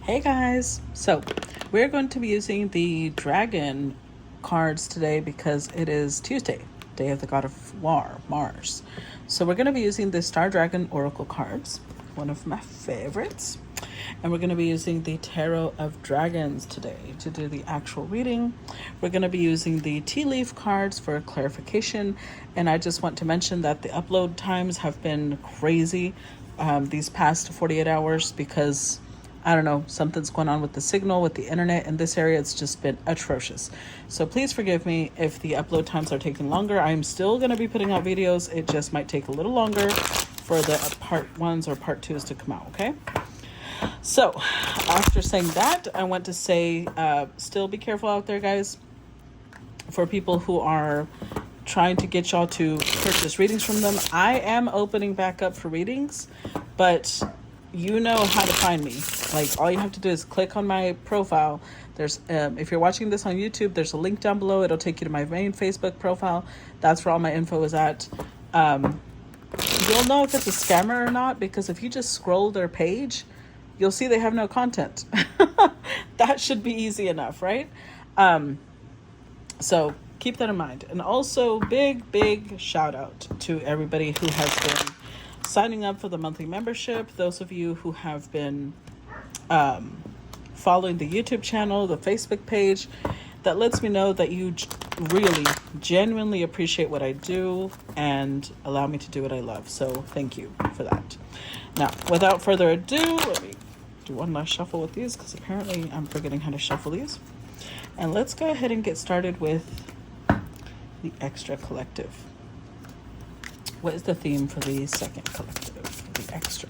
Hey guys, so we're going to be using the dragon cards today because it is Tuesday, day of the god of war, Mars. So we're going to be using the Star Dragon Oracle cards, one of my favorites. And we're going to be using the Tarot of Dragons today to do the actual reading. We're going to be using the tea leaf cards for clarification. And I just want to mention that the upload times have been crazy these past 48 hours because I don't know, something's going on with the signal, with the internet in this area. It's just been atrocious. So please forgive me if the upload times are taking longer. I'm still going to be putting out videos. It just might take a little longer for the part 1s or part 2s to come out, okay? So after saying that, I want to say still be careful out there, guys. For people who are trying to get y'all to purchase readings from them, I am opening back up for readings, but you know how to find me. Like, all you have to do is click on my profile. There's if you're watching this on YouTube, there's a link down below. It'll take you to my main Facebook profile. That's where all my info is at. You'll know if it's a scammer or not, because if you just scroll their page, you'll see they have no content. That should be easy enough, right? So keep that in mind. And also big shout out to everybody who has been signing up for the monthly membership. Those of you who have been following the YouTube channel, the Facebook page, that lets me know that you really genuinely appreciate what I do and allow me to do what I love. So thank you for that. Now, without further ado, let me do one last shuffle with these because apparently I'm forgetting how to shuffle these. And let's go ahead and get started with the extra collective. What is the theme for the second collective, the extra?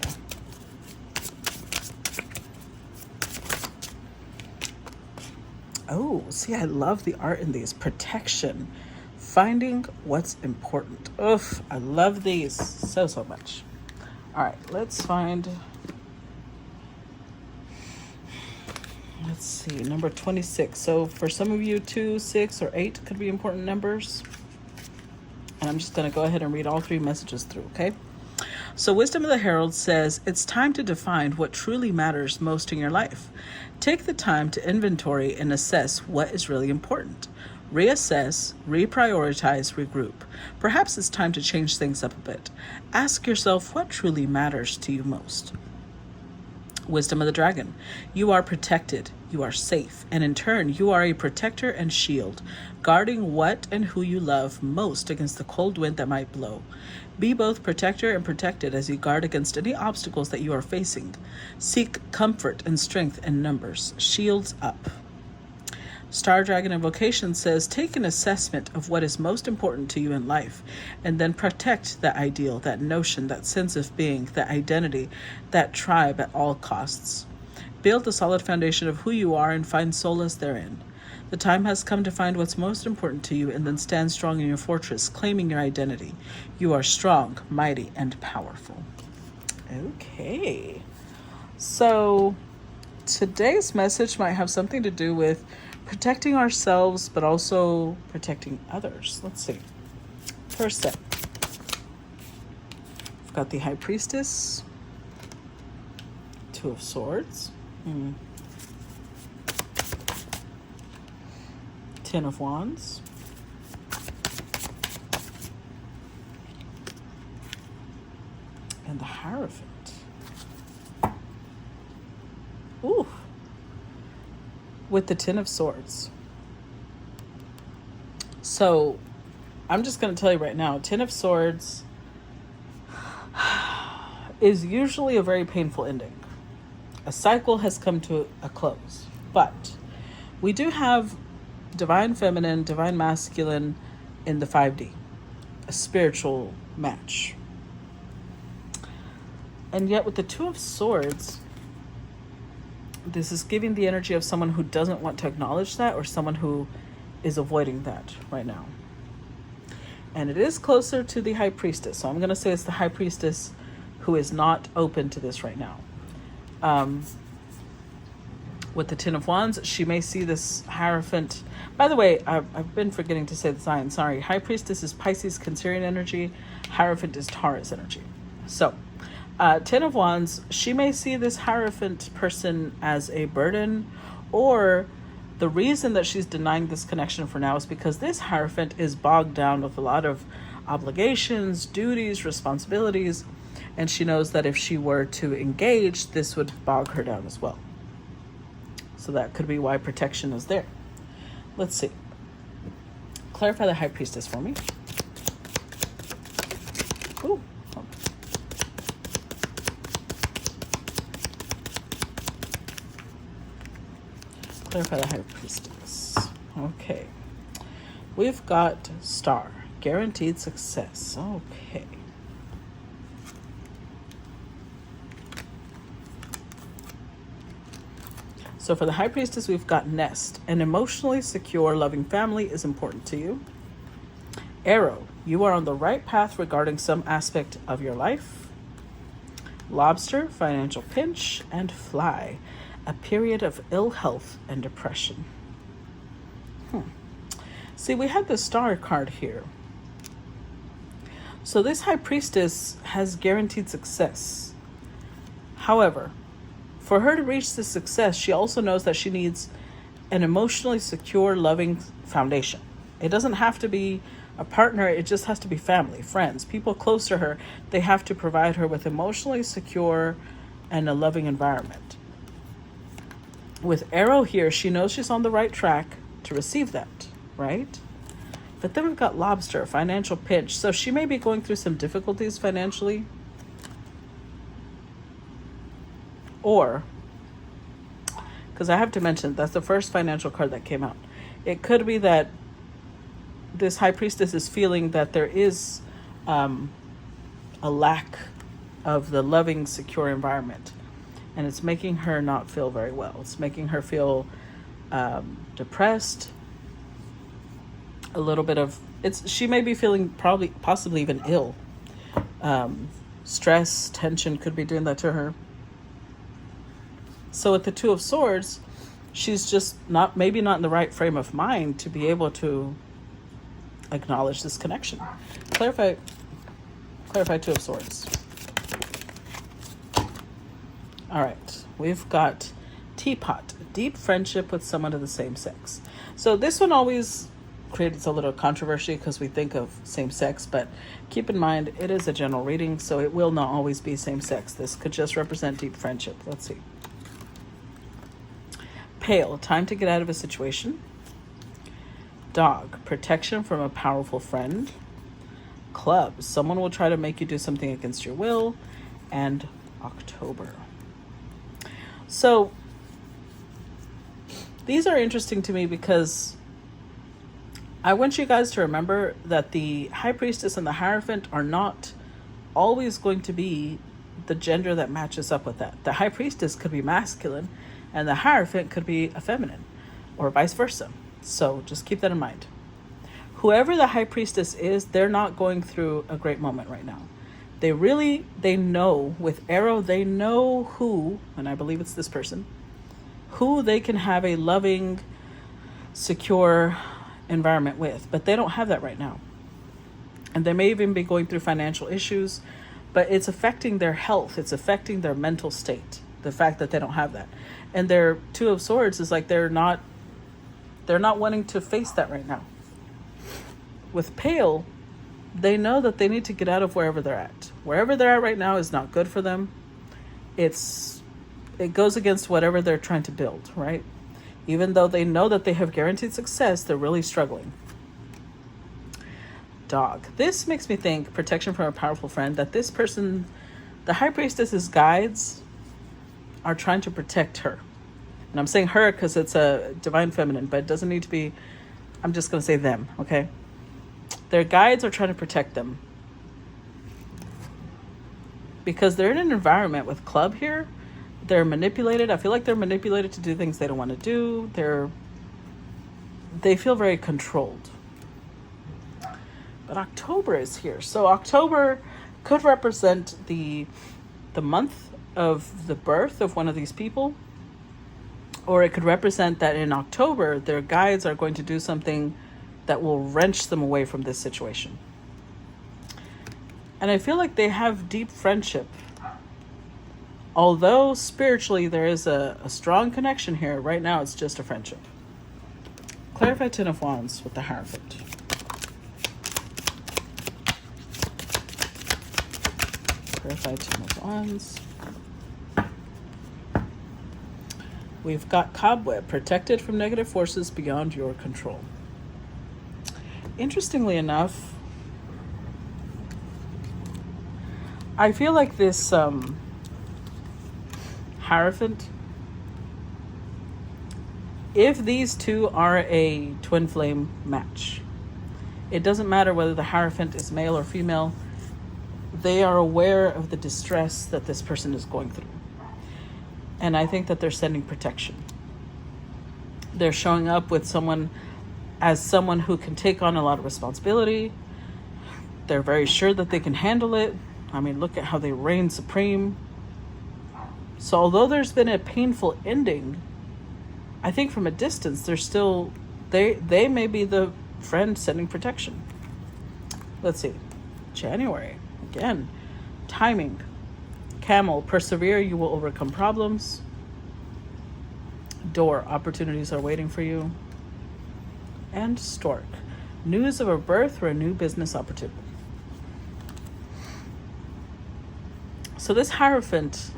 Oh, see, I love the art in these. Protection. Finding what's important. Oof, I love these so much. All right, let's find... Let's see, number 26. So for some of you, 2, 6, or 8 could be important numbers. And I'm just going to go ahead and read all 3 messages through, okay? So Wisdom of the Herald says, it's time to define what truly matters most in your life. Take the time to inventory and assess what is really important. Reassess, reprioritize, regroup. Perhaps it's time to change things up a bit. Ask yourself what truly matters to you most. Wisdom of the Dragon. You are protected, you are safe, and in turn, you are a protector and shield, guarding what and who you love most against the cold wind that might blow. Be both protector and protected as you guard against any obstacles that you are facing. Seek comfort and strength in numbers. Shields up. Star Dragon Invocation says, take an assessment of what is most important to you in life, and then protect that ideal, that notion, that sense of being, that identity, that tribe at all costs. Build a solid foundation of who you are and find solace therein. The time has come to find what's most important to you and then stand strong in your fortress, claiming your identity. You are strong, mighty, and powerful. Okay. So today's message might have something to do with protecting ourselves, but also protecting others. Let's see. First step. I've got the High Priestess, 2 of Swords, 10 of Wands, and the Hierophant. Ooh. With the 10 of Swords. So I'm just going to tell you right now, 10 of Swords is usually a very painful ending. A cycle has come to a close, but we do have divine feminine, divine masculine in the 5D, a spiritual match. And yet with the 2 of Swords, this is giving the energy of someone who doesn't want to acknowledge that, or someone who is avoiding that right now. And it is closer to the High Priestess. So I'm going to say it's the High Priestess who is not open to this right now. With the 10 of Wands, she may see this Hierophant. By the way, I've been forgetting to say the sign. Sorry. High Priestess is Pisces, Cancerian energy. Hierophant is Taurus energy. So Ten of Wands, she may see this Hierophant person as a burden, or the reason that she's denying this connection for now is because this Hierophant is bogged down with a lot of obligations, duties, responsibilities, and she knows that if she were to engage, this would bog her down as well. So that could be why protection is there. Let's see. Clarify the High Priestess for me. Ooh. Clarify the High Priestess. Okay. We've got Star. Guaranteed success. Okay. So for the High Priestess, we've got Nest. An emotionally secure, loving family is important to you. Arrow. You are on the right path regarding some aspect of your life. Lobster. Financial pinch. And Fly. A period of ill health and depression. See, we had the Star card here. So this High Priestess has guaranteed success. However, for her to reach this success, she also knows that she needs an emotionally secure, loving foundation. It doesn't have to be a partner. It just has to be family, friends, people close to her. They have to provide her with emotionally secure and a loving environment. With Arrow here, she knows she's on the right track to receive that, right? But then we've got Lobster, financial pinch. So she may be going through some difficulties financially. Or, because I have to mention, that's the first financial card that came out. It could be that this High Priestess is feeling that there is a lack of the loving, secure environment. And it's making her not feel very well. It's making her feel depressed. A little bit of, she may be feeling possibly even ill. Stress, tension could be doing that to her. So with the Two of Swords, she's just maybe not in the right frame of mind to be able to acknowledge this connection. Clarify Two of Swords. All right, we've got Teapot, deep friendship with someone of the same sex. So this one always creates a little controversy because we think of same sex, but keep in mind it is a general reading, so it will not always be same sex. This could just represent deep friendship. Let's see. Pale, time to get out of a situation. Dog, protection from a powerful friend. Club, someone will try to make you do something against your will. And October. So these are interesting to me because I want you guys to remember that the High Priestess and the Hierophant are not always going to be the gender that matches up with that. The High Priestess could be masculine and the Hierophant could be a feminine, or vice versa. So just keep that in mind. Whoever the High Priestess is, they're not going through a great moment right now. They know, with Arrow, they know who, and I believe it's this person, who they can have a loving, secure environment with, but they don't have that right now. And they may even be going through financial issues, but it's affecting their health. It's affecting their mental state, the fact that they don't have that. And their Two of Swords is like they're not wanting to face that right now. With Pale, they know that they need to get out of wherever they're at. Wherever they're at right now is not good for them. It goes against whatever they're trying to build, right? Even though they know that they have guaranteed success, they're really struggling. Dog. This makes me think, protection from a powerful friend, that this person, the High Priestess's guides, are trying to protect her. And I'm saying her because it's a divine feminine, but it doesn't need to be, I'm just going to say them, okay? Their guides are trying to protect them. Because they're in an environment with Club here. They're manipulated. I feel like they're manipulated to do things they don't want to do. They feel very controlled. But October is here. So October could represent the month of the birth of one of these people. Or it could represent that in October, their guides are going to do something that will wrench them away from this situation. And I feel like they have deep friendship Although spiritually there is a strong connection here, right now it's just a friendship. Clarify Ten of Wands with the Hierophant. Clarify Ten of Wands. We've got Cobweb, protected from negative forces beyond your control. Interestingly enough, I feel like this Hierophant, if these two are a twin flame match, it doesn't matter whether the Hierophant is male or female, they are aware of the distress that this person is going through. And I think that they're sending protection. They're showing up with someone as someone who can take on a lot of responsibility. They're very sure that they can handle it. I mean, look at how they reign supreme. So although there's been a painful ending, I think from a distance, they're still, they may be the friend sending protection. Let's see. January, again, timing. Camel, persevere, you will overcome problems. Door, opportunities are waiting for you. And Stork, news of a birth or a new business opportunity. So this Hierophant,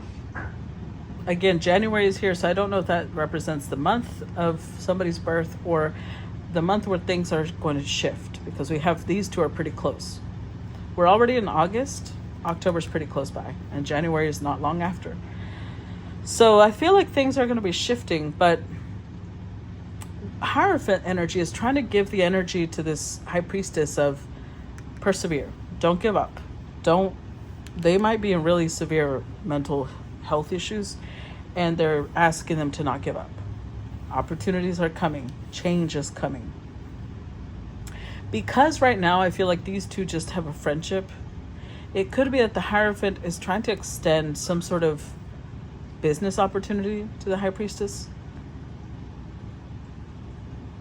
again, January is here, so I don't know if that represents the month of somebody's birth or the month where things are going to shift, because we have these two are pretty close. We're already in August. October's pretty close by, and January is not long after. So I feel like things are going to be shifting, but Hierophant energy is trying to give the energy to this High Priestess of persevere. Don't give up. They might be in really severe mental health issues, and they're asking them to not give up. Opportunities are coming. Change is coming. Because right now I feel like these two just have a friendship, it could be that the Hierophant is trying to extend some sort of business opportunity to the High Priestess.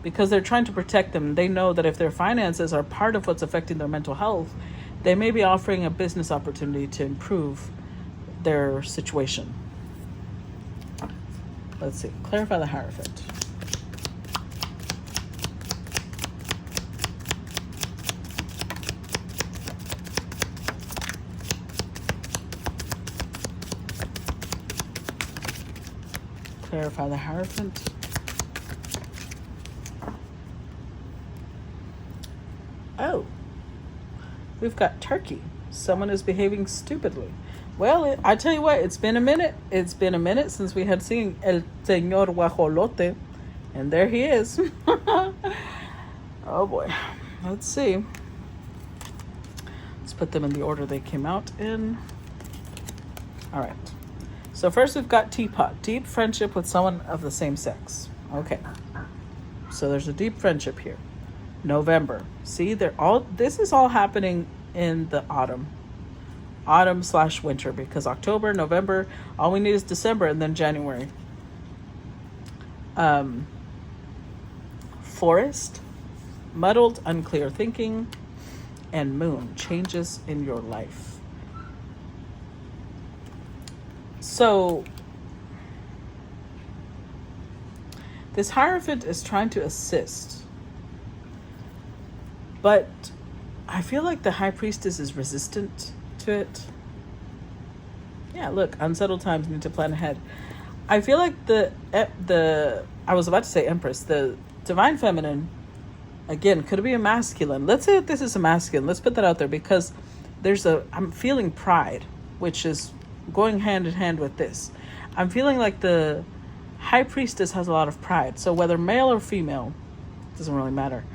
Because they're trying to protect them. They know that if their finances are part of what's affecting their mental health, they may be offering a business opportunity to improve their situation. Let's see. Clarify the Hierophant. Clarify the Hierophant. Oh, we've got Turkey. Someone is behaving stupidly. Well, I tell you what, it's been a minute. It's been a minute since we had seen El Señor Guajolote. And there he is. Oh boy. Let's see. Let's put them in the order they came out in. All right. So first we've got Teapot. Deep friendship with someone of the same sex. Okay. So there's a deep friendship here. November. See, this is all happening in the autumn. Autumn/winter, because October, November, all we need is December and then January. Forest, muddled, unclear thinking, and Moon, changes in your life. So this Hierophant is trying to assist, but I feel like the High Priestess is resistant to it. Yeah, look, unsettled times, need to plan ahead. I feel like the I was about to say Empress, the Divine Feminine, again, could it be a masculine? Let's say that this is a masculine. Let's put that out there, because I'm feeling pride, which is going hand in hand with this. I'm feeling like the High Priestess has a lot of pride. So whether male or female, doesn't really matter.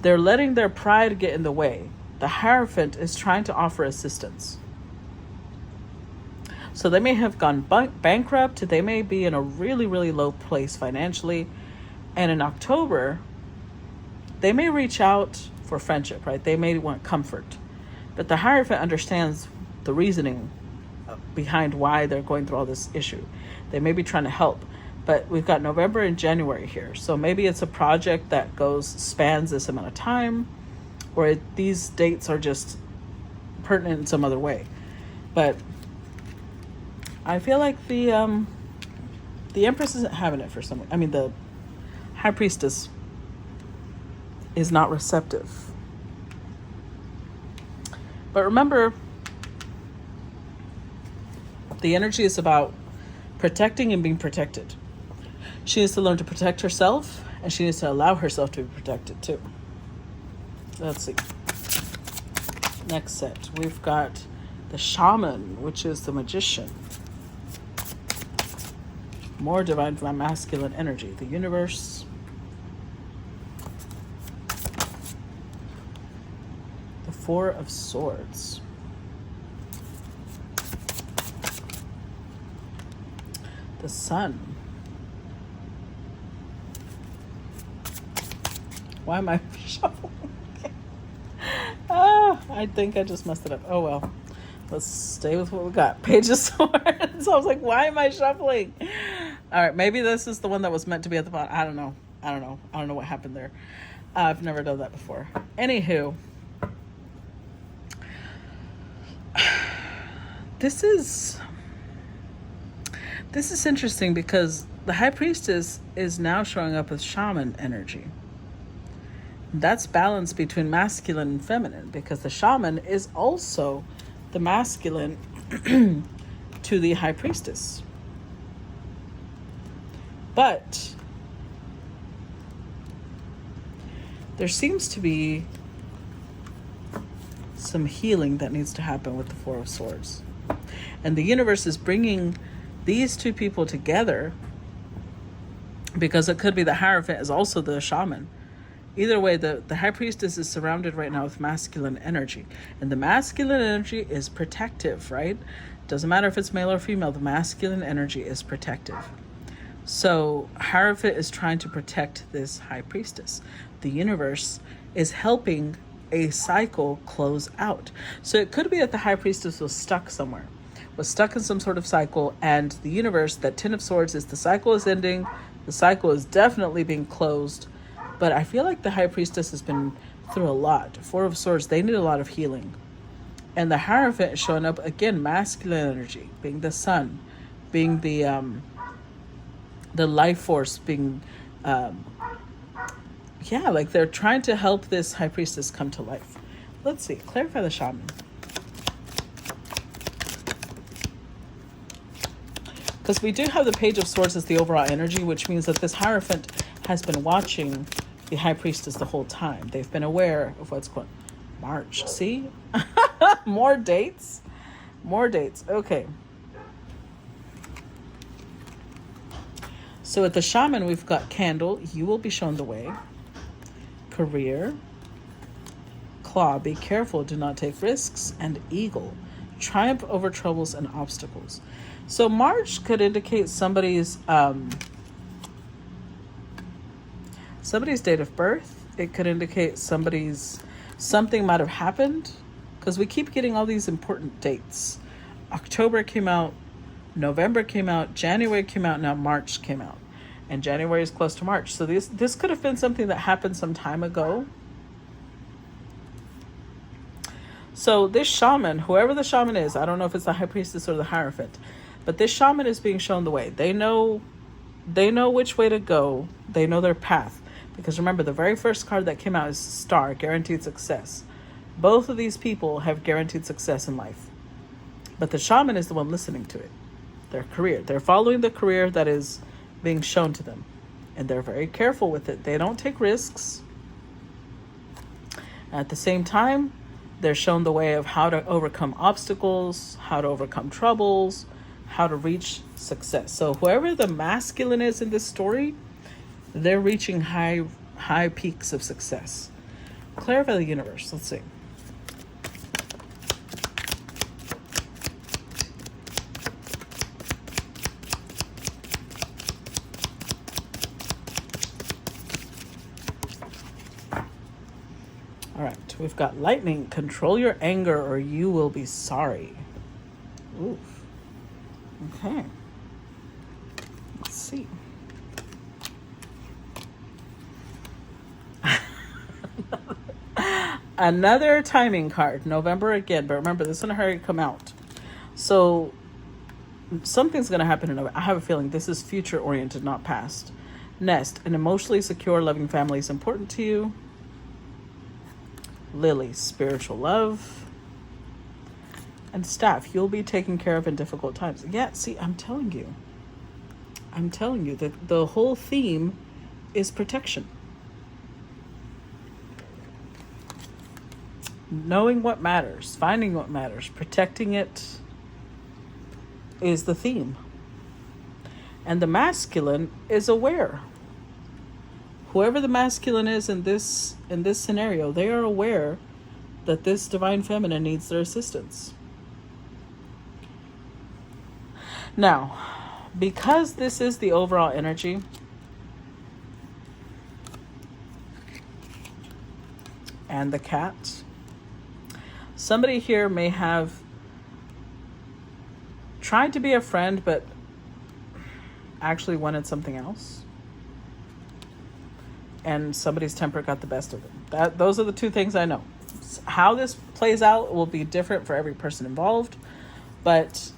They're letting their pride get in the way. The Hierophant is trying to offer assistance. So they may have gone bankrupt. They may be in a really, really low place financially. And in October, they may reach out for friendship, right? They may want comfort. But the Hierophant understands the reasoning behind why they're going through all this issue. They may be trying to help. But we've got November and January here. So maybe it's a project that spans this amount of time, or these dates are just pertinent in some other way. But I feel like the Empress isn't having it for some. I mean, the High Priestess is not receptive. But remember, the energy is about protecting and being protected. She needs to learn to protect herself, and she needs to allow herself to be protected too. Let's see. Next set, we've got the Shaman, which is the Magician. More divine masculine energy. The Universe. The Four of Swords. The Sun. Why am I shuffling? I think I just messed it up. Oh well. Let's stay with what we got. Page of Swords. So I was like, why am I shuffling? All right, maybe this is the one that was meant to be at the bottom. I don't know what happened there. I've never done that before. Anywho, this is interesting because the High Priestess is now showing up with Shaman energy. That's balance between masculine and feminine, because the Shaman is also the masculine to the High Priestess. But there seems to be some healing that needs to happen with the Four of Swords. And the universe is bringing these two people together, because it could be the Hierophant is also the Shaman. Either way, the High Priestess is surrounded right now with masculine energy. And the masculine energy is protective, right? Doesn't matter if it's male or female, the masculine energy is protective. So Hierophant is trying to protect this High Priestess. The universe is helping a cycle close out. So it could be that the High Priestess was stuck somewhere, was stuck in some sort of cycle, and the universe, that Ten of Swords, is the cycle is ending, the cycle is definitely being closed. But I feel like the High Priestess has been through a lot. Four of Swords, they need a lot of healing. And the Hierophant is showing up, again, masculine energy, being the sun, being the life force, being, like they're trying to help this High Priestess come to life. Let's see, clarify the Shaman. Because we do have the Page of Swords as the overall energy, which means that this Hierophant has been watching the High Priestess the whole time. They've been aware of what's going on. March, see? More dates. Okay. So with the Shaman, we've got Candle, you will be shown the way. Career. Claw, be careful, do not take risks. And Eagle, triumph over troubles and obstacles. So March could indicate somebody's date of birth. It could indicate something might have happened, because we keep getting all these important dates. October came out, November came out, January came out, now March came out. And January is close to March. So this could have been something that happened some time ago. So this Shaman, whoever the Shaman is, I don't know if it's the High Priestess or the Hierophant, but this Shaman is being shown the way. They know which way to go. They know their path. Because remember, the very first card that came out is Star, guaranteed success. Both of these people have guaranteed success in life. But the Shaman is the one listening to it. Their career. They're following the career that is being shown to them. And they're very careful with it. They don't take risks. At the same time, they're shown the way of how to overcome obstacles, how to overcome troubles, how to reach success. So whoever the masculine is in this story, they're reaching high peaks of success. Clarify the universe. Let's see. All right, we've got Lightning. Control your anger or you will be sorry. Oof. Okay. Let's see. Another timing card, November again, but remember, this is in a hurry to come out. So something's going to happen. I have a feeling this is future oriented, not past. Nest, an emotionally secure, loving family is important to you. Lily, spiritual love. And Staff, you'll be taken care of in difficult times. Yeah, see, I'm telling you that the whole theme is protection. Knowing what matters, finding what matters, protecting it is the theme. And the masculine is aware. Whoever the masculine is in this scenario, they are aware that this divine feminine needs their assistance. Now, because this is the overall energy, and the cat, somebody here may have tried to be a friend, but actually wanted something else. And somebody's temper got the best of them. Those are the two things I know. How this plays out will be different for every person involved, but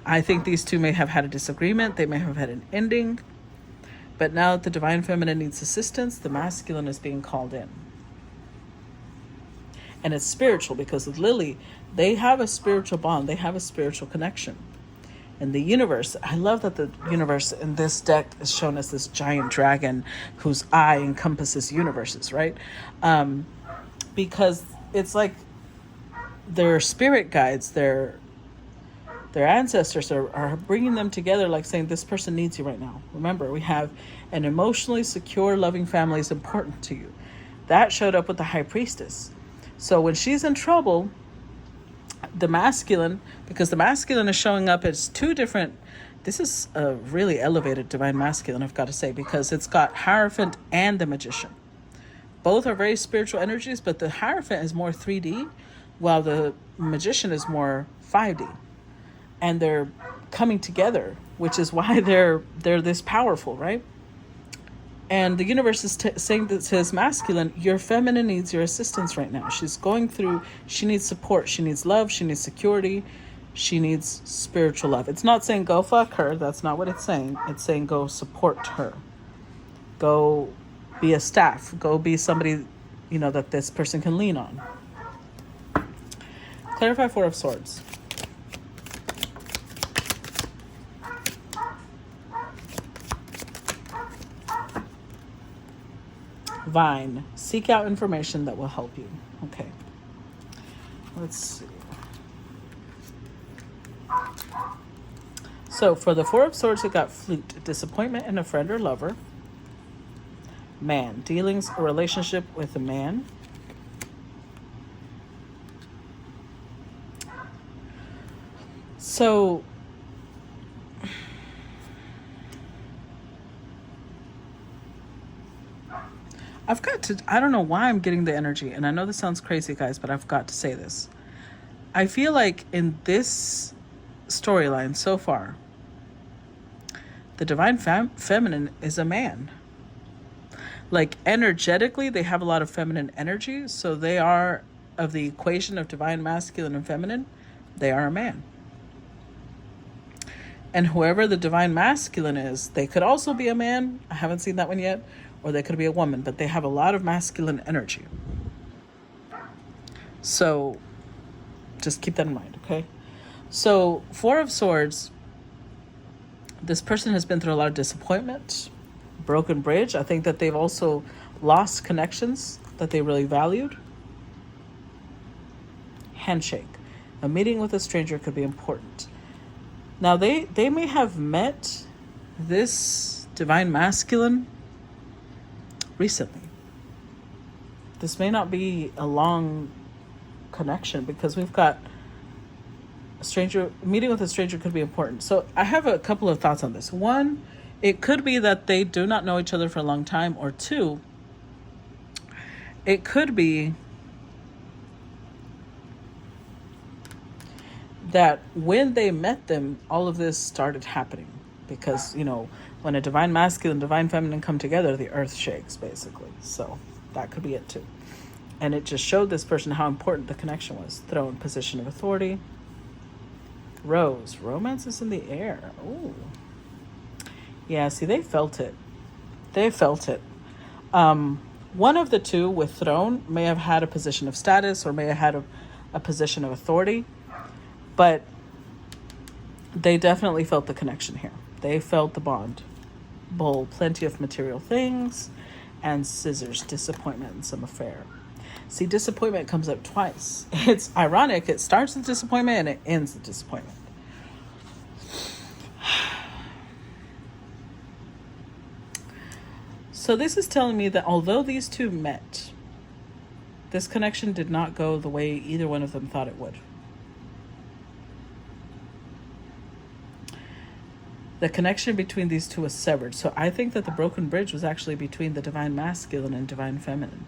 I think these two may have had a disagreement. They may have had an ending. But now that the divine feminine needs assistance, the masculine is being called in. And it's spiritual, because with Lily, they have a spiritual bond. They have a spiritual connection. And the universe, I love that the universe in this deck is shown as this giant dragon whose eye encompasses universes, right? Because it's like their spirit guides, their ancestors are bringing them together, like saying, this person needs you right now. Remember, we have an emotionally secure, loving family is important to you. That showed up with the High Priestess. So when she's in trouble, the masculine, because the masculine is showing up as two different, this is a really elevated divine masculine, I've got to say, because it's got Hierophant and the Magician. Both are very spiritual energies, but the Hierophant is more 3D, while the Magician is more 5D. And they're coming together, which is why they're this powerful, right? And the universe is saying that, says masculine, your feminine needs your assistance right now. She's going through, she needs support, she needs love, she needs security, she needs spiritual love. It's not saying go fuck her, that's not what it's saying. It's saying go support her. Go be a staff, go be somebody, that this person can lean on. Clarify Four of Swords. Vine, seek out information that will help you. Okay. Let's see. So for the Four of Swords, it got Flute, disappointment in a friend or lover. Man, dealings or relationship with a man. So I don't know why I'm getting the energy, and I know this sounds crazy, guys, but I've got to say this. I feel like in this storyline so far, the divine feminine is a man. Like, energetically, they have a lot of feminine energy, so they are, of the equation of divine masculine and feminine, they are a man. And whoever the divine masculine is, they could also be a man. I haven't seen that one yet. Or they could be a woman, but they have a lot of masculine energy. So just keep that in mind, okay? So Four of Swords, this person has been through a lot of disappointment, broken bridge. I think that they've also lost connections that they really valued. Handshake. A meeting with a stranger could be important. Now they may have met this divine masculine recently. This may not be a long connection, because we've got a stranger, meeting with a stranger could be important. So I have a couple of thoughts on this. One, it could be that they do not know each other for a long time, or two, it could be that when they met them, all of this started happening. Because, when a divine masculine, divine feminine come together, the earth shakes, basically. So that could be it too. And it just showed this person how important the connection was. Throne, position of authority. Rose. Romance is in the air. Ooh. Yeah, see, they felt it. They felt it. One of the two with Throne may have had a position of status or may have had a position of authority, but they definitely felt the connection here. They felt the bond. Bull, plenty of material things, and Scissors, disappointment and some affair. See, disappointment comes up twice. It's ironic. It starts with disappointment and it ends with disappointment. So this is telling me that although these two met, this connection did not go the way either one of them thought it would. The connection between these two was severed. So I think that the broken bridge was actually between the divine masculine and divine feminine.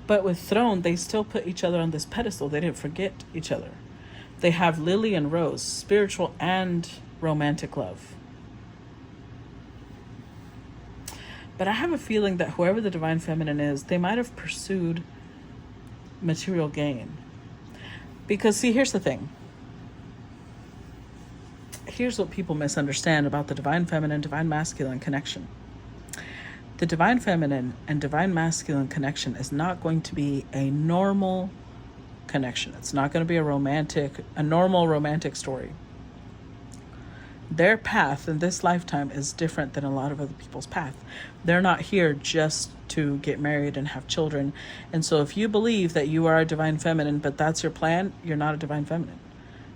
But with Throne, they still put each other on this pedestal. They didn't forget each other. They have Lily and Rose, spiritual and romantic love. But I have a feeling that whoever the divine feminine is, they might have pursued material gain. Because see, here's the thing. Here's what people misunderstand about the divine feminine, divine masculine connection. The divine feminine and divine masculine connection is not going to be a normal connection. It's not going to be a normal romantic story. Their path in this lifetime is different than a lot of other people's path. They're not here just to get married and have children. And so if you believe that you are a divine feminine, but that's your plan, you're not a divine feminine.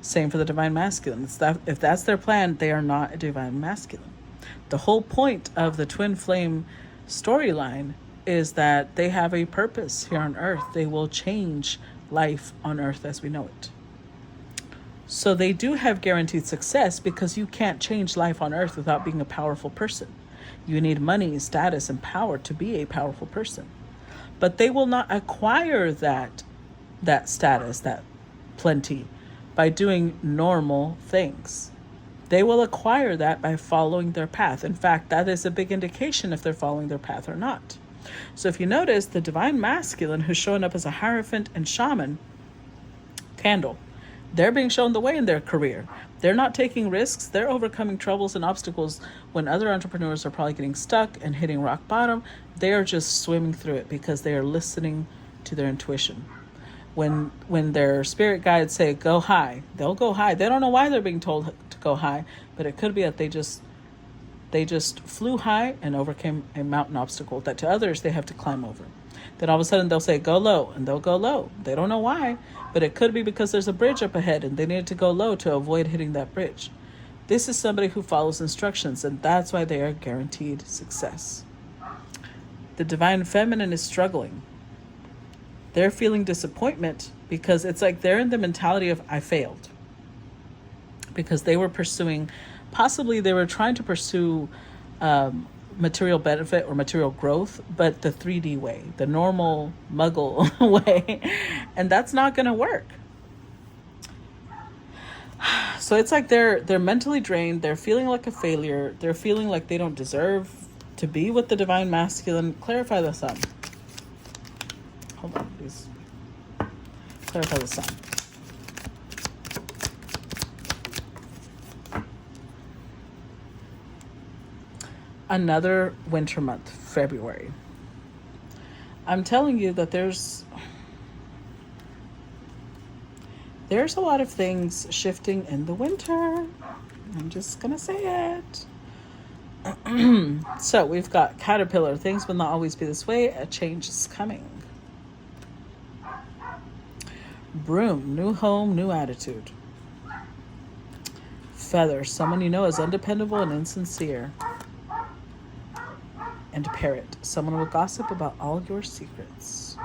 Same for the divine masculine. If that's their plan, they are not a divine masculine. The whole point of the twin flame storyline is that they have a purpose here on earth. They will change life on earth as we know it. So they do have guaranteed success because you can't change life on earth without being a powerful person. You need money, status, and power to be a powerful person. But they will not acquire that status, that plenty, by doing normal things. They will acquire that by following their path. In fact, that is a big indication if they're following their path or not. So if you notice, the divine masculine who's showing up as a Hierophant and Shaman candle, they're being shown the way in their career. They're not taking risks. They're overcoming troubles and obstacles when other entrepreneurs are probably getting stuck and hitting rock bottom. They are just swimming through it because they are listening to their intuition. When their spirit guides say, go high, they'll go high. They don't know why they're being told to go high, but it could be that they just flew high and overcame a mountain obstacle that to others they have to climb over. Then all of a sudden they'll say, go low, and they'll go low. They don't know why, but it could be because there's a bridge up ahead and they needed to go low to avoid hitting that bridge. This is somebody who follows instructions, and that's why they are guaranteed success. The divine feminine is struggling. They're feeling disappointment because it's like they're in the mentality of, I failed. Because they were possibly they were trying to pursue material benefit or material growth, but the 3D way, the normal muggle way, and that's not going to work. So it's like they're mentally drained. They're feeling like a failure. They're feeling like they don't deserve to be with the divine masculine. Clarify the sun. Hold on, please. Clarify the sun. Another winter month, February. I'm telling you that there's a lot of things shifting in the winter. I'm just gonna say it. So we've got Caterpillar. Things will not always be this way. A change is coming. Broom. New home, new attitude. Feather. Someone you know is undependable and insincere. And Parrot. Someone will gossip about all your secrets.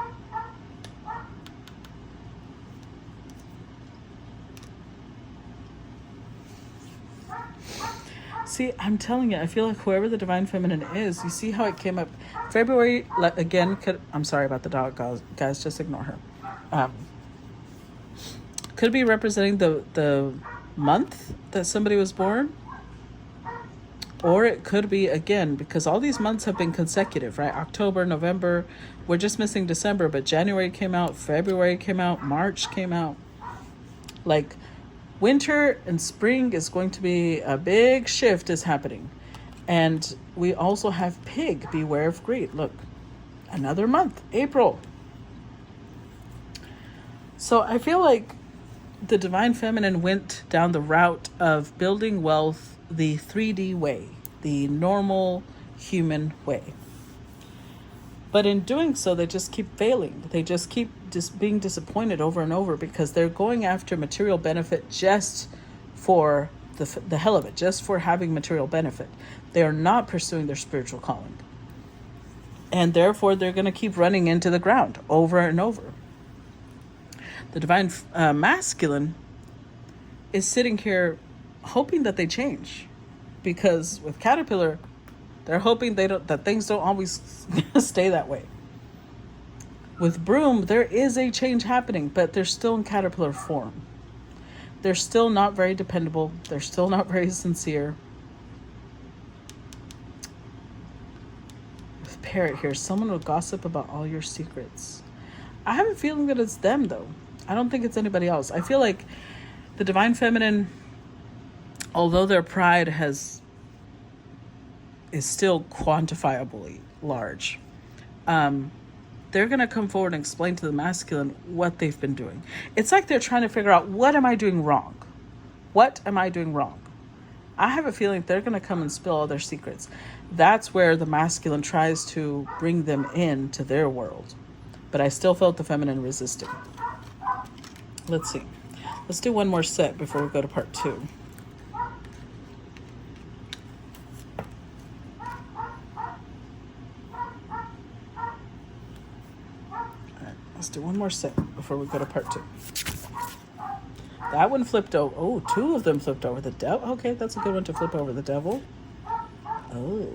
See, I'm telling you, I feel like whoever the divine feminine is, you see how it came up. February, again, I'm sorry about the dog, guys, just ignore her. Could be representing the month that somebody was born. Or it could be, again, because all these months have been consecutive, right? October, November, we're just missing December, but January came out, February came out, March came out. Like, winter and spring is going to be a big shift is happening. And we also have pig, beware of greed. Look, another month, April. So I feel like the Divine Feminine went down the route of building wealth the 3D way, the normal human way. But in doing so, they just keep failing. They just keep being disappointed over and over because they're going after material benefit just for the hell of it, just for having material benefit. They are not pursuing their spiritual calling. And therefore, they're going to keep running into the ground over and over. The Divine Masculine is sitting here hoping that they change, because with Caterpillar, they're hoping that things don't always stay that way. With Broom, there is a change happening, but they're still in Caterpillar form. They're still not very dependable. They're still not very sincere. With Parrot here, someone will gossip about all your secrets. I have a feeling that it's them, though. I don't think it's anybody else. I feel like the Divine Feminine, although their pride is still quantifiably large, they're going to come forward and explain to the masculine what they've been doing. It's like they're trying to figure out, what am I doing wrong? What am I doing wrong? I have a feeling they're going to come and spill all their secrets. That's where the masculine tries to bring them into their world. But I still felt the feminine resisting. Let's see. Let's do one more set before we go to part 2. Let's do one more set before we go to part 2. That one flipped over. Oh, 2 of them flipped over. The devil. Okay, that's a good one to flip over. The devil. Oh,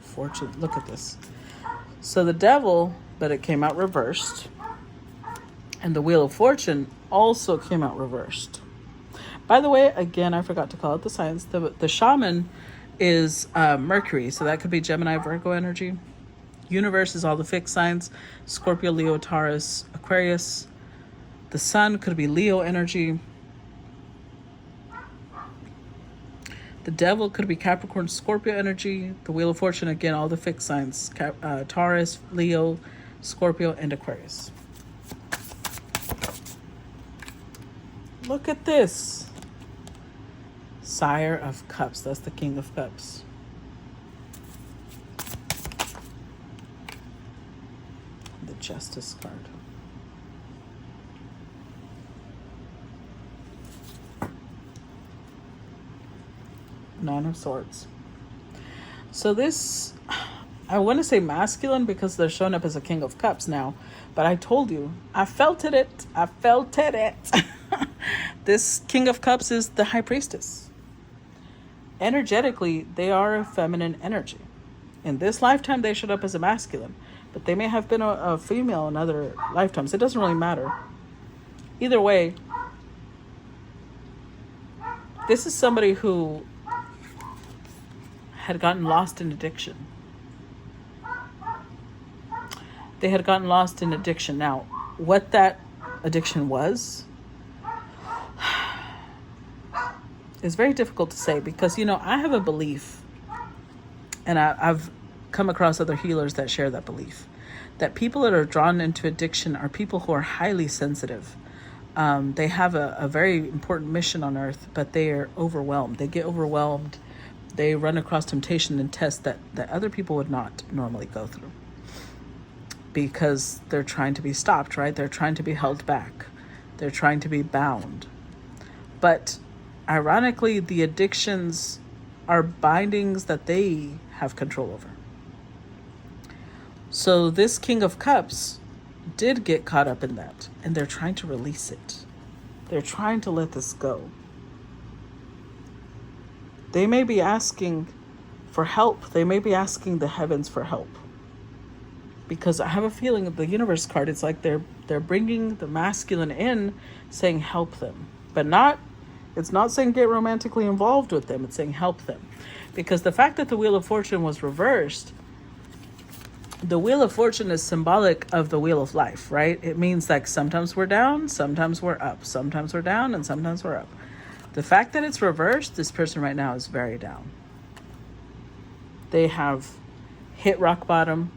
fortune. Look at this. So the devil, but it came out reversed. And the Wheel of Fortune also came out reversed. By the way, again, I forgot to call it the signs. The Shaman is Mercury. So that could be Gemini, Virgo energy. Universe is all the fixed signs: Scorpio, Leo, Taurus, Aquarius. The Sun could be Leo energy. The Devil could be Capricorn, Scorpio energy. The Wheel of Fortune, again, all the fixed signs: Taurus, Leo, Scorpio, and Aquarius. Look at this. Sire of Cups. That's the King of Cups. The Justice card. Nine of Swords. So this, I want to say masculine because they're showing up as a King of Cups now. But I told you, I felt it. I felt it. This King of Cups is the High Priestess. Energetically, they are a feminine energy. In this lifetime, they showed up as a masculine. But they may have been a female in other lifetimes. It doesn't really matter. Either way, this is somebody who had gotten lost in addiction. They had gotten lost in addiction. Now, what that addiction was is very difficult to say because, I have a belief, and I've come across other healers that share that belief, that people that are drawn into addiction are people who are highly sensitive. They have a very important mission on earth, but they are overwhelmed. They get overwhelmed. They run across temptation and tests that other people would not normally go through because they're trying to be stopped, right? They're trying to be held back. They're trying to be bound. But ironically, the addictions are bindings that they have control over. So this King of Cups did get caught up in that, and they're trying to release it. They're trying to let this go. They may be asking for help. They may be asking the heavens for help. Because I have a feeling of the Universe card, it's like they're bringing the masculine in, saying help them. But it's not saying get romantically involved with them. It's saying help them. Because the fact that the Wheel of Fortune was reversed, the Wheel of Fortune is symbolic of the Wheel of Life, right? It means like sometimes we're down, sometimes we're up, sometimes we're down, and sometimes we're up. The fact that it's reversed, this person right now is very down. They have hit rock bottom.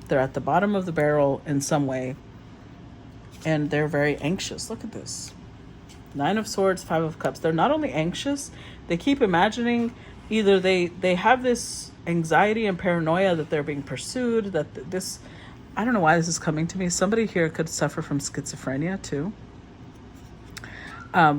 They're at the bottom of the barrel in some way. And they're very anxious. Look at this. 9 of Swords, 5 of Cups. They're not only anxious, they keep imagining either they have this anxiety and paranoia that they're being pursued, that this, I don't know why this is coming to me. Somebody here could suffer from schizophrenia too.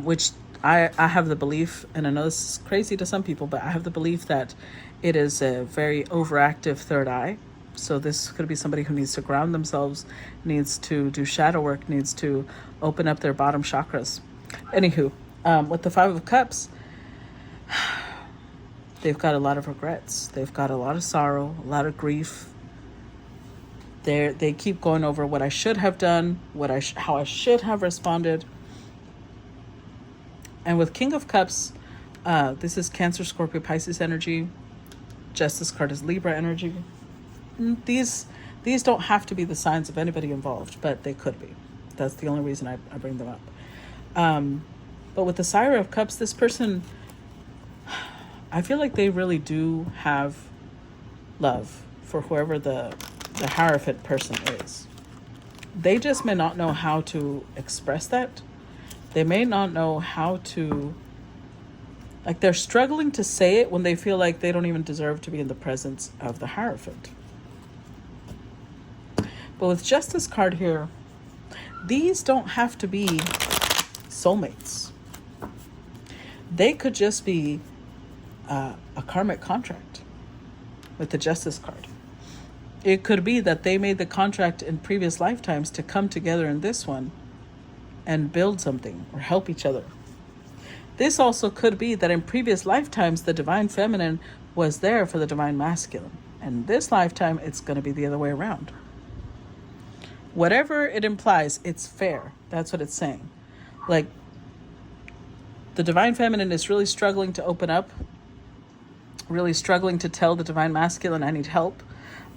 Which I have the belief, and I know this is crazy to some people, but I have the belief that it is a very overactive third eye. So this could be somebody who needs to ground themselves, needs to do shadow work, needs to open up their bottom chakras. Anywho, with the 5 of Cups, they've got a lot of regrets. They've got a lot of sorrow, a lot of grief. They keep going over what I should have done, how I should have responded. And with King of Cups, this is Cancer, Scorpio, Pisces energy. Justice card is Libra energy. These don't have to be the signs of anybody involved, but they could be. That's the only reason I bring them up. But with the Sire of Cups, this person, I feel like they really do have love for whoever the Hierophant person is. They just may not know how to express that. They may not know how to, like, they're struggling to say it when they feel like they don't even deserve to be in the presence of the Hierophant. But with Justice card here, these don't have to be soulmates. They could just be a karmic contract with the Justice card. It could be that they made the contract in previous lifetimes to come together in this one and build something or help each other. This also could be that in previous lifetimes, the Divine Feminine was there for the Divine Masculine. And this lifetime, it's going to be the other way around. Whatever it implies, it's fair. That's what it's saying. Like, the Divine Feminine is really struggling to open up, really struggling to tell the Divine Masculine, I need help.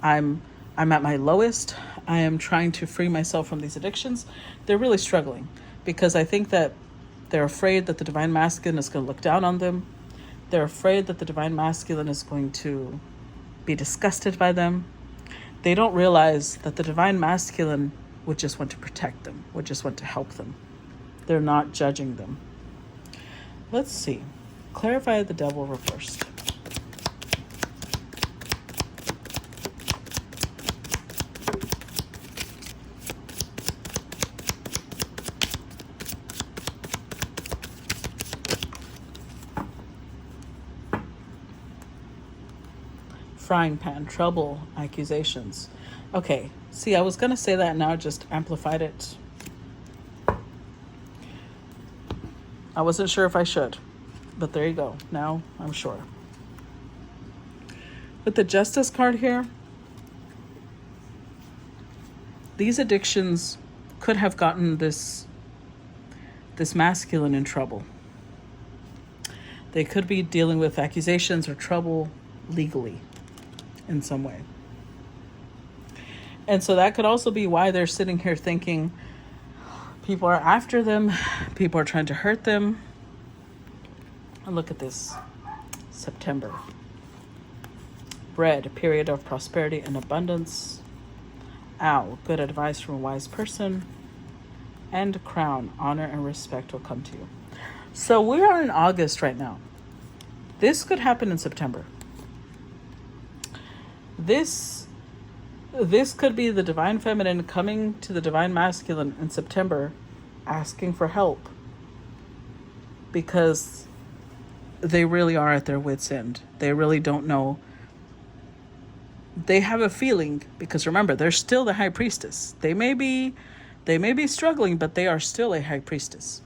I'm at my lowest. I am trying to free myself from these addictions. They're really struggling because I think that they're afraid that the Divine Masculine is going to look down on them. They're afraid that the Divine Masculine is going to be disgusted by them. They don't realize that the Divine Masculine would just want to protect them, would just want to help them. They're not judging them. Let's see. Clarify the Devil reversed. Frying pan, trouble, accusations. Okay, see, I was going to say that, now I just amplified it. I wasn't sure if I should, but there you go. Now I'm sure. With the Justice card here, these addictions could have gotten this masculine in trouble. They could be dealing with accusations or trouble legally in some way. And so that could also be why they're sitting here thinking people are after them, people are trying to hurt them. And look at this. September. Bread, a period of prosperity and abundance. Owl, good advice from a wise person. And crown, honor and respect will come to you. So we are in August right now. This could happen in September. This could be the Divine Feminine coming to the Divine Masculine in September asking for help because they really are at their wits' end. They really don't know. They have a feeling, because remember, they're still the High Priestess. They may be struggling, but they are still a High Priestess.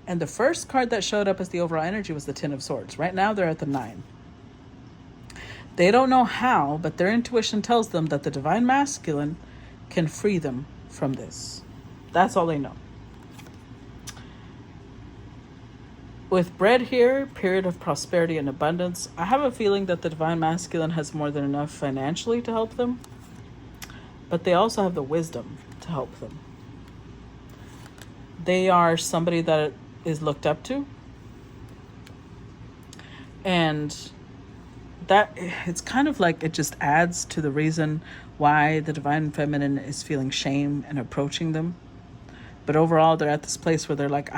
And the first card that showed up as the overall energy was the Ten of Swords. Right now they're at the 9. They don't know how, but their intuition tells them that the Divine Masculine can free them from this. That's all they know. With bread here, period of prosperity and abundance. I have a feeling that the divine masculine has more than enough financially to help them, but they also have the wisdom to help them. They are somebody that is looked up to, and that it's kind of like it just adds to the reason why the divine feminine is feeling shame and approaching them. But overall, they're at this place where they're like,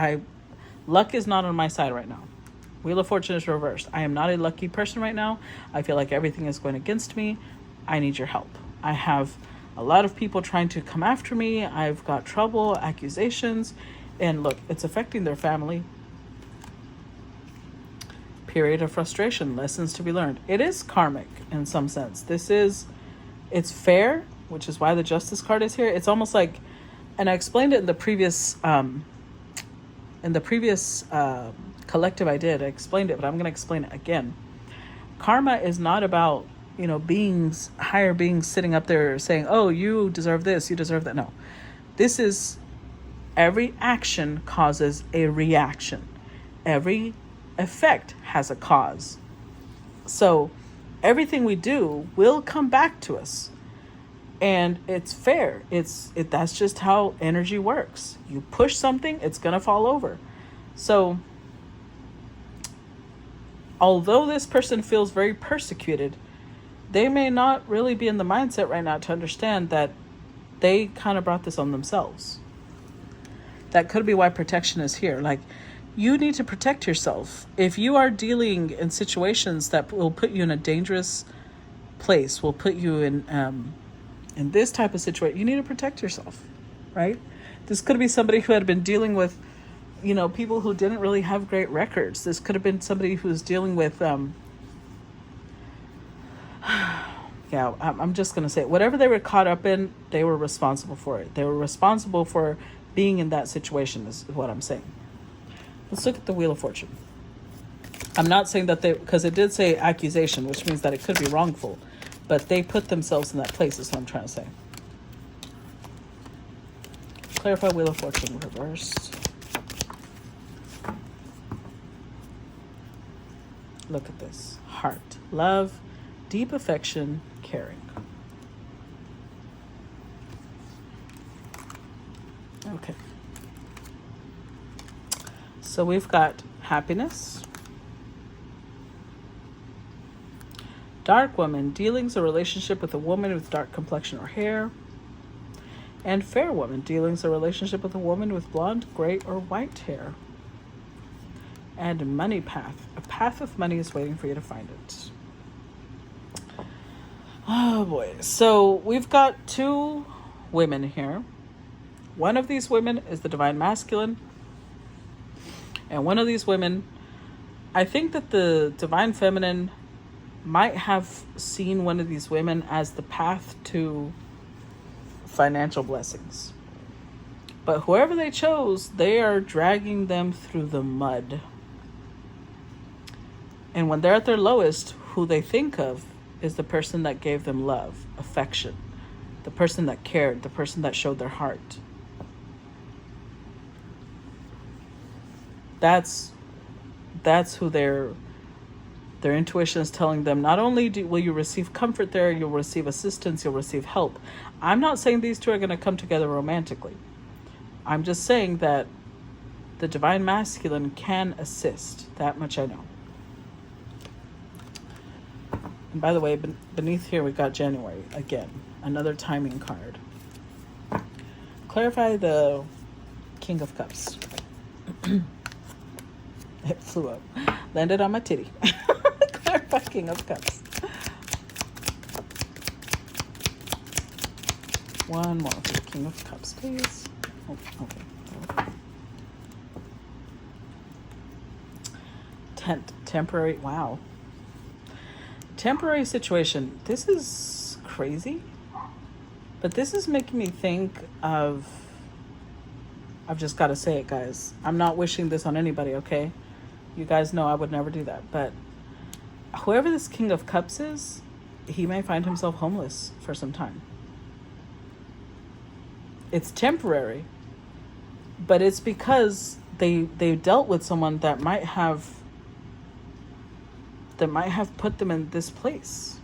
luck is not on my side right now. Wheel of Fortune is reversed. I am not a lucky person right now. I feel like everything is going against me. I need your help. I have a lot of people trying to come after me. I've got trouble, accusations, and look, it's affecting their family. Period of frustration, lessons to be learned. It is karmic in some sense. It's fair, which is why the Justice card is here. It's almost like, and I explained it in the previous collective I did. I explained it, but I'm going to explain it again. Karma is not about, higher beings sitting up there saying, oh, you deserve this, you deserve that. No, this is every action causes a reaction. Every effect has a cause. So everything we do will come back to us. And it's fair. That's just how energy works. You push something, it's going to fall over. So although this person feels very persecuted, they may not really be in the mindset right now to understand that they kind of brought this on themselves. That could be why protection is here. Like, you need to protect yourself. If you are dealing in situations that will put you in a dangerous place, will put you in this type of situation, you need to protect yourself, right? This could be somebody who had been dealing with, people who didn't really have great records. This could have been somebody who's dealing with, I'm just going to say it. Whatever they were caught up in, they were responsible for it. They were responsible for being in that situation is what I'm saying. Let's look at the Wheel of Fortune. I'm not saying that because it did say accusation, which means that it could be wrongful, but they put themselves in that place is what I'm trying to say. Clarify Wheel of Fortune reversed. Look at this. Heart, love, deep affection, caring. Okay. So we've got happiness. Dark woman, dealings or relationship with a woman with dark complexion or hair. And fair woman, dealings or relationship with a woman with blonde, gray, or white hair. And money path. A path of money is waiting for you to find it. Oh boy. So we've got two women here. One of these women is the divine masculine. And one of these women, I think that the divine feminine might have seen one of these women as the path to financial blessings. But whoever they chose, they are dragging them through the mud. And when they're at their lowest, who they think of is the person that gave them love, affection, the person that cared, the person that showed their heart. That's who their intuition is telling them. Not only will you receive comfort there, you'll receive assistance, you'll receive help. I'm not saying these two are going to come together romantically. I'm just saying that the divine masculine can assist. That much I know. And by the way, beneath here we got January again, another timing card. Clarify the King of Cups. It flew up. Landed on my titty. Clarify King of Cups. One more for the King of Cups, please. Oh, okay. Temporary. Wow. Temporary situation. This is crazy. But this is making me think of... I've just got to say it, guys. I'm not wishing this on anybody, okay? You guys know I would never do that. But whoever this King of Cups is, he may find himself homeless for some time. It's temporary, but it's because they dealt with someone that might have put them in this place.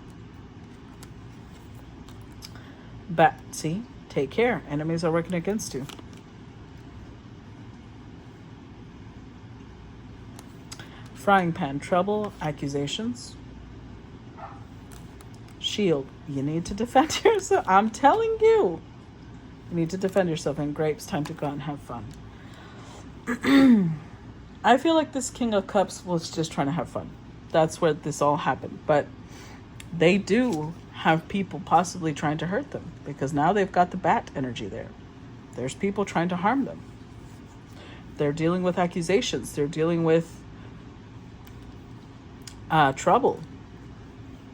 But see, take care. Enemies are working against you. Frying pan, trouble, accusations. Shield, you need to defend yourself. I'm telling you. You need to defend yourself. And grapes, time to go out and have fun. I feel like this King of Cups was just trying to have fun. That's where this all happened. But they do have people possibly trying to hurt them, because now they've got the bat energy there. There's people trying to harm them. They're dealing with accusations. They're dealing with trouble.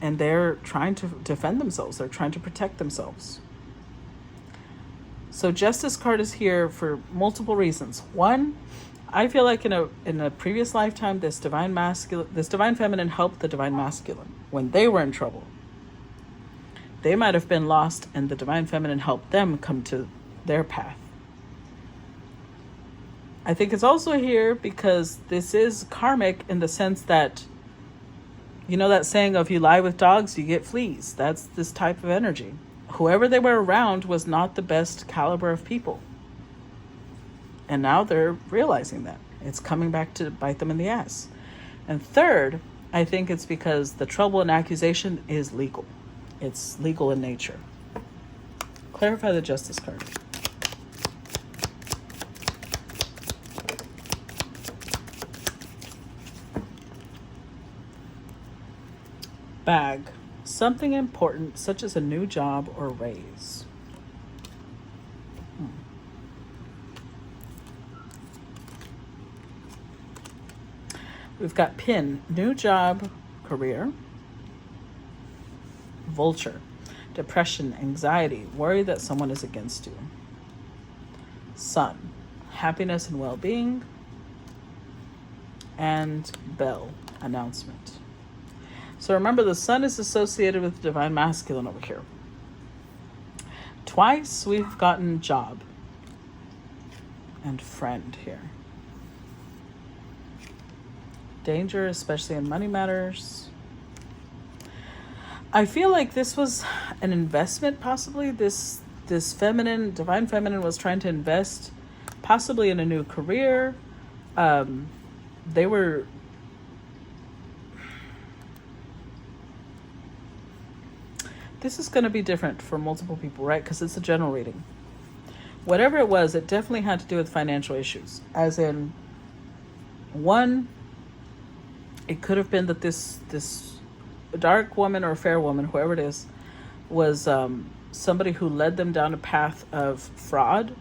And they're trying to defend themselves. They're trying to protect themselves. So Justice card is here for multiple reasons. One, I feel like in a previous lifetime, this divine feminine helped the divine masculine when they were in trouble. They might have been lost, and the divine feminine helped them come to their path. I think it's also here because this is karmic in the sense that, you know that saying of you lie with dogs, you get fleas. That's this type of energy. Whoever they were around was not the best caliber of people. And now they're realizing that. It's coming back to bite them in the ass. And third, I think it's because the trouble and accusation is legal. It's legal in nature. Clarify the Justice card. Bag. Something important, such as a new job or raise. We've got pin, new job, career. Vulture, depression, anxiety, worry that someone is against you. Sun, happiness and well-being. And bell, announcement. So remember, the sun is associated with the divine masculine over here. Twice we've gotten job and friend here. Danger, especially in money matters. I feel like this was an investment, possibly. This divine feminine was trying to invest possibly in a new career. They were... This is going to be different for multiple people, right? Because it's a general reading. Whatever it was, it definitely had to do with financial issues. As in, one, it could have been that this dark woman or fair woman, whoever it is, was somebody who led them down a path of fraud,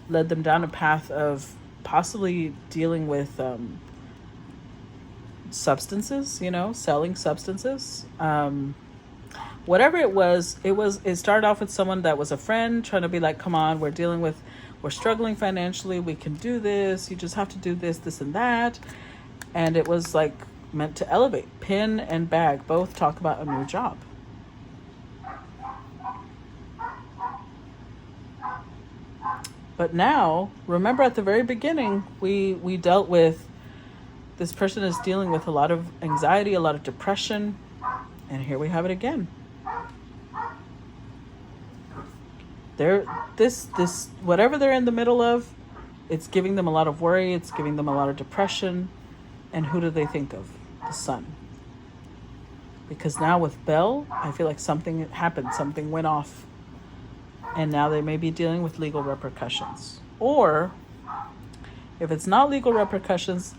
led them down a path of possibly dealing with substances, selling substances. Whatever it started off with someone that was a friend trying to be like, come on, we're struggling financially. We can do this. You just have to do this, this, and that. And it was like meant to elevate. Pin and bag both talk about a new job. But now, remember at the very beginning, we dealt with this person is dealing with a lot of anxiety, a lot of depression. And here we have it again. This whatever they're in the middle of, it's giving them a lot of worry, it's giving them a lot of depression. And who do they think of? The sun. Because now with Bell, I feel like something happened, something went off. And now they may be dealing with legal repercussions. Or if it's not legal repercussions,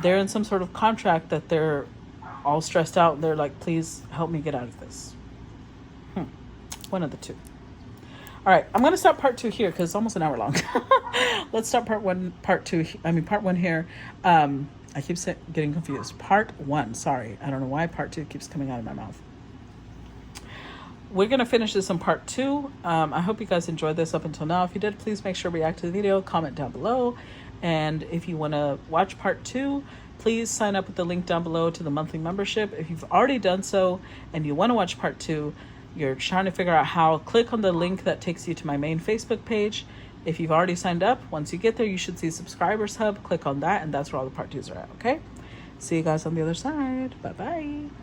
they're in some sort of contract that they're all stressed out and they're like, please help me get out of this. One of the two. All right, I'm going to stop part 2 here because it's almost an hour long. Let's stop part one here. I keep getting confused. Part 1, sorry. I don't know why part 2 keeps coming out of my mouth. We're going to finish this in part 2. I hope you guys enjoyed this up until now. If you did, please make sure to react to the video, comment down below. And if you want to watch part 2, please sign up with the link down below to the monthly membership. If you've already done so and you want to watch part 2, you're trying to figure out how, click on the link that takes you to my main Facebook page If you've already signed up, once you get there, you should see Subscribers Hub. Click on that, and that's where all the parties are at, okay? See you guys on the other side. Bye-bye.